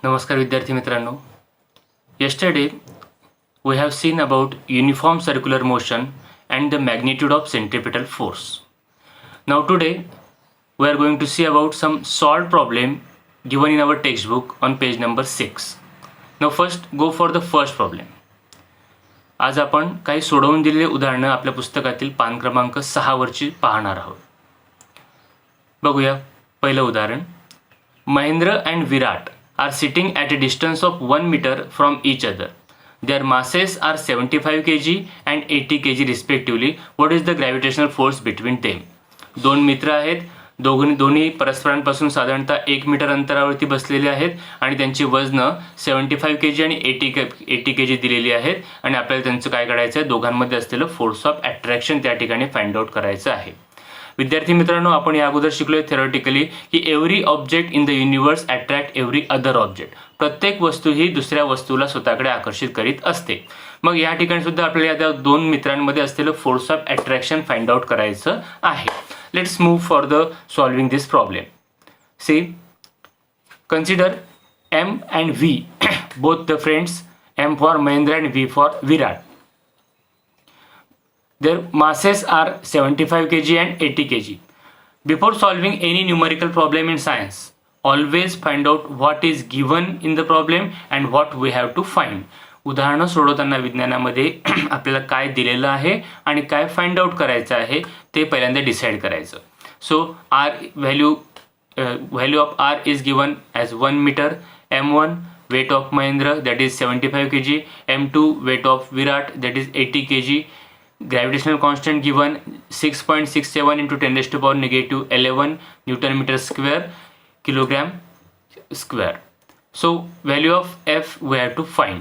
नमस्कार विद्यार्थी मित्रांनो. Yesterday we have seen about uniform circular motion and the magnitude of centripetal force. Now today we are going to see about some solved problem given in our textbook on page number 6. Now first go for the first problem. आज आपण काही सोडवून दिलेले उदाहरणं आपल्या पुस्तकातील पान क्रमांक 6 वरची पाहणार आहोत. बघूया पहिलं उदाहरण. Mahendra and Virat are sitting at a distance of 1 meter from each other. Their masses are 75 kg and 80 kg respectively. What is the gravitational force between them? दोन मित्र आहेत. दोन्ही परस्परांपासून साधारणतः 1 मीटर अंतरावरती बसलेले आहेत आणि त्यांची वजनं 75 kg आणि 80 kg दिलेली आहेत आणि आपल्याला त्यांचं काय करायचं आहे, दोघांमध्ये असलेलं फोर्स ऑफ अट्रॅक्शन त्या ठिकाणी फाइंड आउट करायचं आहे. विद्यार्थी मित्रांनो, आपण या अगोदर शिकलोय थेरॉटिकली की every object in the universe attract every other object. प्रत्येक वस्तू ही दुसऱ्या वस्तूला स्वतःकडे आकर्षित करीत असते. मग या ठिकाणी सुद्धा आपल्याला या दोन मित्रांमध्ये असलेलं force of attraction find out करायचं आहे. Let's move for the solving this problem. See, consider M and V both the friends, M for Mahendra and V for Virat. Their masses are 75 kg and 80 kg. Before solving any numerical problem in science, always find out what is given in the problem and what we have to find. उदाहरणं सोडवताना विज्ञानामध्ये आपल्याला काय दिलेलं आहे आणि काय find out करायचं आहे ते पहिल्यांदा डिसाईड करायचं. So value of R is given as 1 meter. M1 weight of Mahindra, that is 75 kg. M2 weight of Virat, that is 80 kg. Gravitational constant given 6.67 into 10 raised to power negative 11 Newton meter square kilogram square. So value of F we have to find.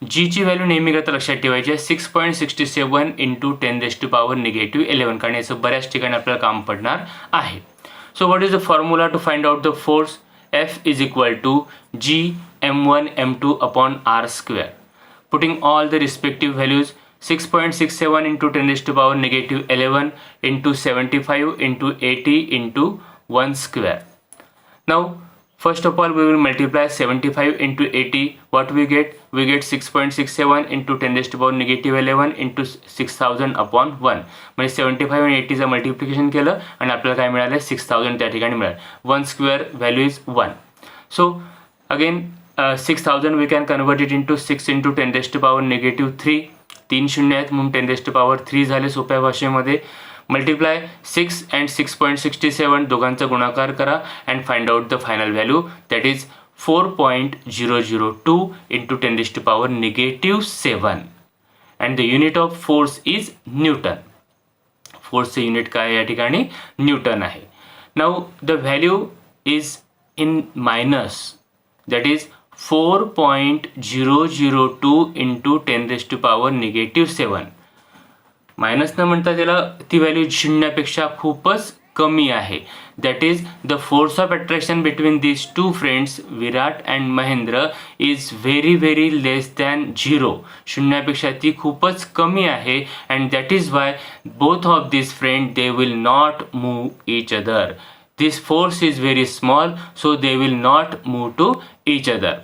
G ची value नेहमी करता लक्षात ठेवायची आहे 6.67 into 10 raised to power negative 11, कारण याचं बऱ्याच ठिकाणी आपल्याला काम पडणार आहे. So what is the formula to find out the force? F is equal to G M1 M2 upon R square. Putting all the respective values, 6.67 into 10 raised to power negative 11 into 75 into 80 into 1 square. Now first of all we will multiply 75 into 80. What we get? We get 6.67 into 10 raised to power negative 11 into 6000 upon 1. म्हणजे 75 आणि 80 चा multiplication केलं आणि आपल्याला काय मिळालं, 6000 त्या ठिकाणी मिळालं. 1 square value is 1. So again 6000 we can convert it into 6 into 10 raised to power negative 3. 3 शून्य आहेत म्हणून 10 raised to power 3 झाले सोप्या भाषेमध्ये. मल्टिप्लाय 6 and 6.67 दोघांचा गुणाकार करा and find out the final value, that is 4.002 into 10 raised to power negative 7 and the unit of force is Newton. फोर्सचे युनिट काय या ठिकाणी न्यूटन आहे. Now the value is in minus, that is 4.002 into 10 raised to power negative 7. Minus न म्हणता त्याला ती value शून्यापेक्षा खूपच कमी आहे. That is the force of attraction between these two friends Virat and Mahendra is very very less than 0. शून्यापेक्षा ती खूपच कमी आहे and that is why both of this friend they will not move each other. This force is very small, so they will not move to each other.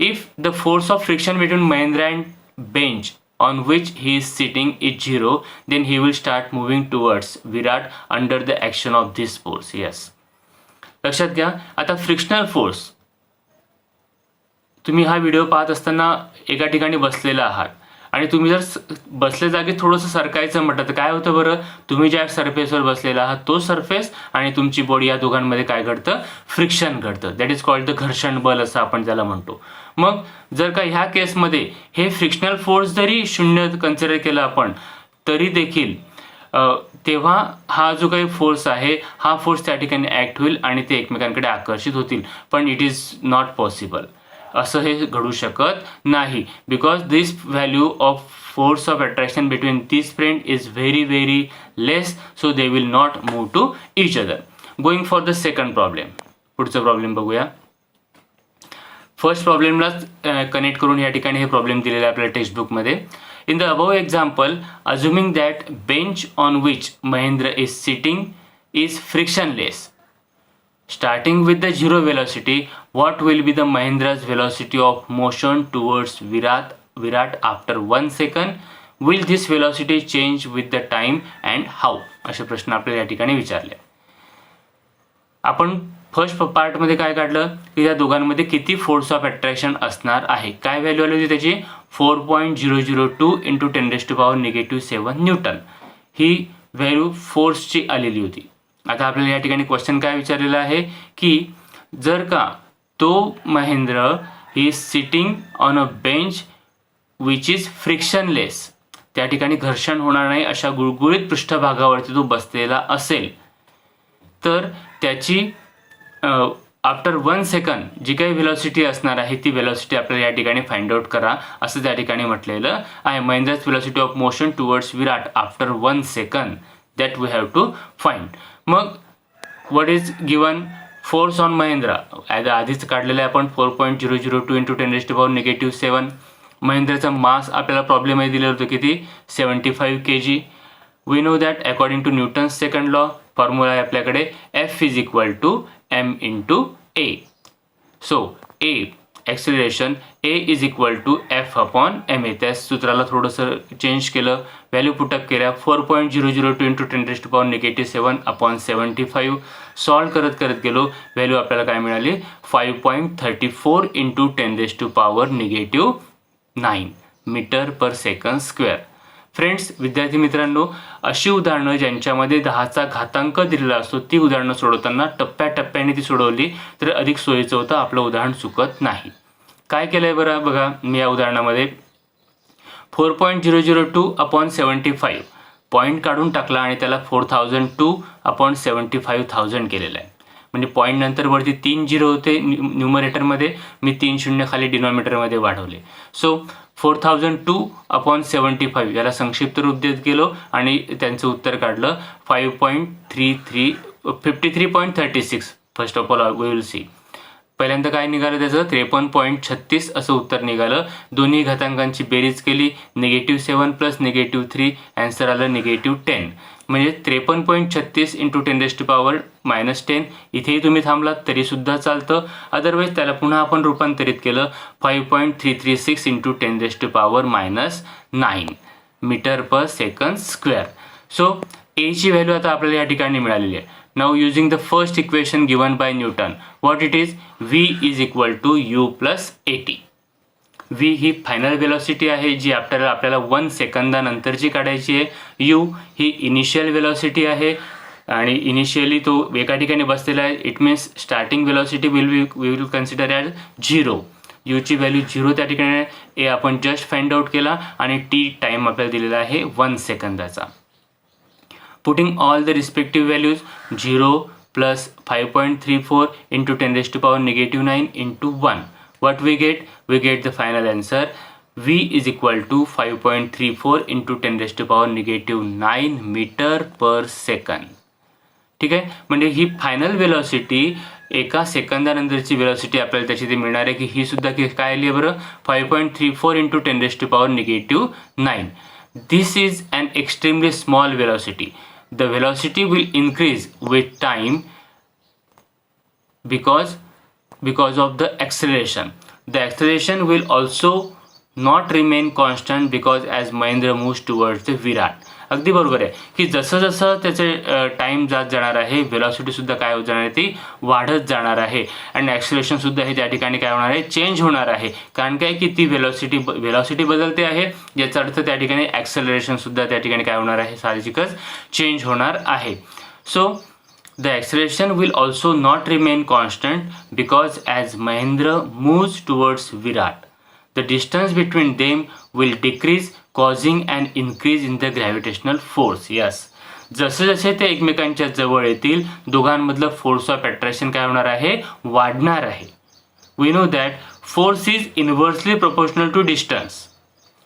If the force of friction between Mahindra and bench on which he is sitting is 0, then he will start moving towards Virat under the action of this force. Yes. लक्षात घ्या. आता frictional force, तुम्ही हा video पाहत असताना एका ठिकाणी बसलेला आहात आणि तुम्ही जर बसल्या जागी थोडंसं सरकायचं म्हटलं तर काय होतं बरं, तुम्ही ज्या सरफेसवर बसलेला आहात तो सरफेस आणि तुमची बॉडी या दोघांमध्ये काय घडतं, फ्रिक्शन घडतं. दॅट इज कॉल्ड द घर्षण बल असं आपण त्याला म्हणतो. मग जर का ह्या केसमध्ये हे फ्रिक्शनल फोर्स जरी शून्य कन्सिडर केलं आपण तरी देखील तेव्हा हा जो काही फोर्स आहे हा फोर्स त्या ठिकाणी ॲक्ट होईल आणि ते एकमेकांकडे आकर्षित होतील. पण इट इज नॉट पॉसिबल, असं हे घडू शकत नाही. Because this value of force of attraction between this friend is very very less, so they will not move to each other. Going for the second problem. पुढचा problem बघूया. First प्रॉब्लेमलाच connect करून या ठिकाणी हे प्रॉब्लेम दिलेला आहे आपल्या टेक्स्टबुकमध्ये. In the above example, assuming that bench on which Mahendra is sitting is frictionless, starting with the zero velocity, what will be the Mahindra's velocity of motion towards Virat after 1 second? Will this velocity change with the time and how? असे प्रश्न आपल्याला या ठिकाणी विचारले. आपण first पार्टमध्ये काय काढलं की या दोघांमध्ये किती फोर्स ऑफ अट्रॅक्शन असणार आहे. काय व्हॅल्यू आली होती त्याची 4.002 इंटू 10⁻⁻7 न्यूटन ही व्हॅल्यू फोर्सची आलेली होती. आता आपल्याला या ठिकाणी क्वेश्चन काय विचारलेला आहे की जर का तो महेंद्र ही sitting on a bench which is frictionless, त्या ठिकाणी घर्षण होणार नाही अशा गुळगुळीत पृष्ठभागावरती तो बसलेला असेल तर त्याची आफ्टर 1 सेकंड जी काही व्हेलॉसिटी असणार आहे ती व्हेलॉसिटी आपल्याला या ठिकाणी फाइंड आउट करा असं त्या ठिकाणी म्हटलेलं आहे. Mahendra's velocity of motion towards Virat after 1 second that we have to find. मग what is given force on Mahendra आधीच काढलेलं आहे आपण 4.002 इंटू 10⁻⁻7. महेंद्राचा मास आपल्याला प्रॉब्लेममध्ये दिलेलं होतं किती 75 kg. We know that according to Newton's second law formula आहे आपल्याकडे F is equal to m into a. So a acceleration a is equal to f upon ma. त्या सूत्राला थोडंसं चेंज केलं, व्हॅल्यू पुटअप केल्या 4.002 इंटू 10⁻⁻7 अपॉन 75. सॉल्व करत गेलो, value आपल्याला काय मिळाली 5.34 into 10⁻⁻9 metre per second square. Friends, विद्यार्थी मित्रांनो, अशी उदाहरणं ज्यांच्यामध्ये 10चा घातांक दिलेला असतो ती उदाहरणं सोडवताना टप्प्याटप्प्याने ती सोडवली तर अधिक सोयीचं होतं, आपलं उदाहरण चुकत नाही. काय केलंय बरं बघा, मी या उदाहरणामध्ये 4.002 अपॉन 75 पॉईंट काढून टाकला आणि त्याला 4002 अपॉन 75,000 केलेलं आहे. म्हणजे पॉईंट नंतर वरती 3 0 होते न्यूमरेटरमध्ये, मी 3 0 खाली डिनॉमिनेटरमध्ये वाढवले. सो 4002 अपॉन 75 याला संक्षिप्त रूप देत गेलो आणि त्यांचं उत्तर काढलं 53.36. First of all we will see. पहिल्यांदा काय निघालं त्याचं 53.36 असं उत्तर निघालं. दोन्ही घातांकांची बेरीज केली, -7 प्लस -3 ॲन्सर आलं -10. म्हणजे 53.36 इंटू 10⁻⁻10. इथेही तुम्ही थांबलात तरीसुद्धा चालतं, अदरवाईज त्याला पुन्हा आपण रूपांतरित केलं 5.336 into 10⁻⁻9 metre per second square. So एची व्हॅल्यू आता आपल्याला या ठिकाणी मिळालेली आहे. Now using the first equation given by Newton, what it is v is equal to u plus at. v ही फायनल वेलॉसिटी आहे जी आपल्याला 1 सेकंदानंतरची काढायची आहे. u ही इनिशियल वेलॉसिटी आहे आणि इनिशियली तो एका ठिकाणी बसलेला आहे. It means starting velocity we will consider as 0. u ची व्हॅल्यू 0 त्या ठिकाणी आहे. ए आपण जस्ट फाइंड आउट केला आणि t टाइम आपल्याला दिलेला आहे 1 सेकंदाचा. Putting all the respective values 0 plus 5.34 into 10⁻⁻9 into 1. What we get? We get the final answer. V is equal to 5.34 into 10⁻⁹ metre per second. ठीक आहे, म्हणजे ही फायनल वेलॉसिटी एका सेकंदानंतरची वेलॉसिटी आपल्याला त्याची ते मिळणार आहे की ही सुद्धा काय आली आहे बरं 5.34 into 10⁻⁹. This is an extremely small velocity. The velocity will increase with time because of the acceleration. The acceleration will also not remain constant because as Mahindra moves towards the Virat. अगदी बरोबर आहे की जसं जसं त्याचे time जात जाणार आहे व्हेलॉसिटी सुद्धा काय होत जाणार आहे ती वाढत जाणार आहे आणि ॲक्सिलरेशन सुद्धा हे त्या ठिकाणी काय होणार आहे चेंज होणार आहे. कारण काय की ती व्हेलॉसिटी बदलते आहे, याचा अर्थ त्या ठिकाणी ॲक्सेलरेशन सुद्धा त्या ठिकाणी काय होणार आहे साहजिकच चेंज होणार आहे. So the acceleration will also not remain constant because as Mahindra moves towards Virat, the distance between them will decrease, causing an increase in the gravitational force. Yes, जसे जसे ते एकमेकांच्या जवळ येतील दोघांमधलं फोर्स ऑफ अट्रॅक्शन काय होणार आहे वाढणार आहे. We know that force is inversely proportional to distance.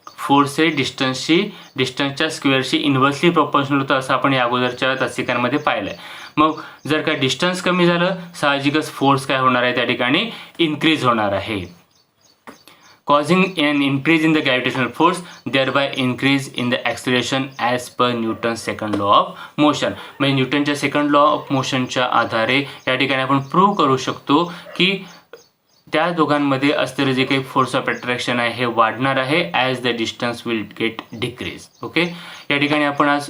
Force हे डिस्टन्सच्या स्क्वेअरशी इन्व्हर्सली प्रोपोर्शनल होतं असं आपण या अगोदरच्या तासिकांमध्ये पाहिलं. मग जर का डिस्टन्स कमी झालं साहजिकच फोर्स काय होणार आहे त्या ठिकाणी इन्क्रीज होणार आहे. causing an increase in the gravitational force, thereby increase in the acceleration as per Newton's second law of motion. म्हणजे न्यूटनच्या सेकंड लॉ ऑफ मोशनच्या आधारे या ठिकाणी आपण प्रूव्ह करू शकतो की त्या दोघांमध्ये असलेले जे काही फोर्स ऑफ अट्रॅक्शन आहे हे वाढणार आहे as the distance will get decrease. Okay, या ठिकाणी आपण आज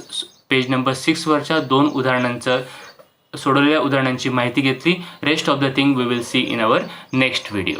पेज नंबर 6 वरच्या 2 उदाहरणांचं सोडवलेल्या उदाहरणांची माहिती घेतली. Rest of the thing we will see in our next video.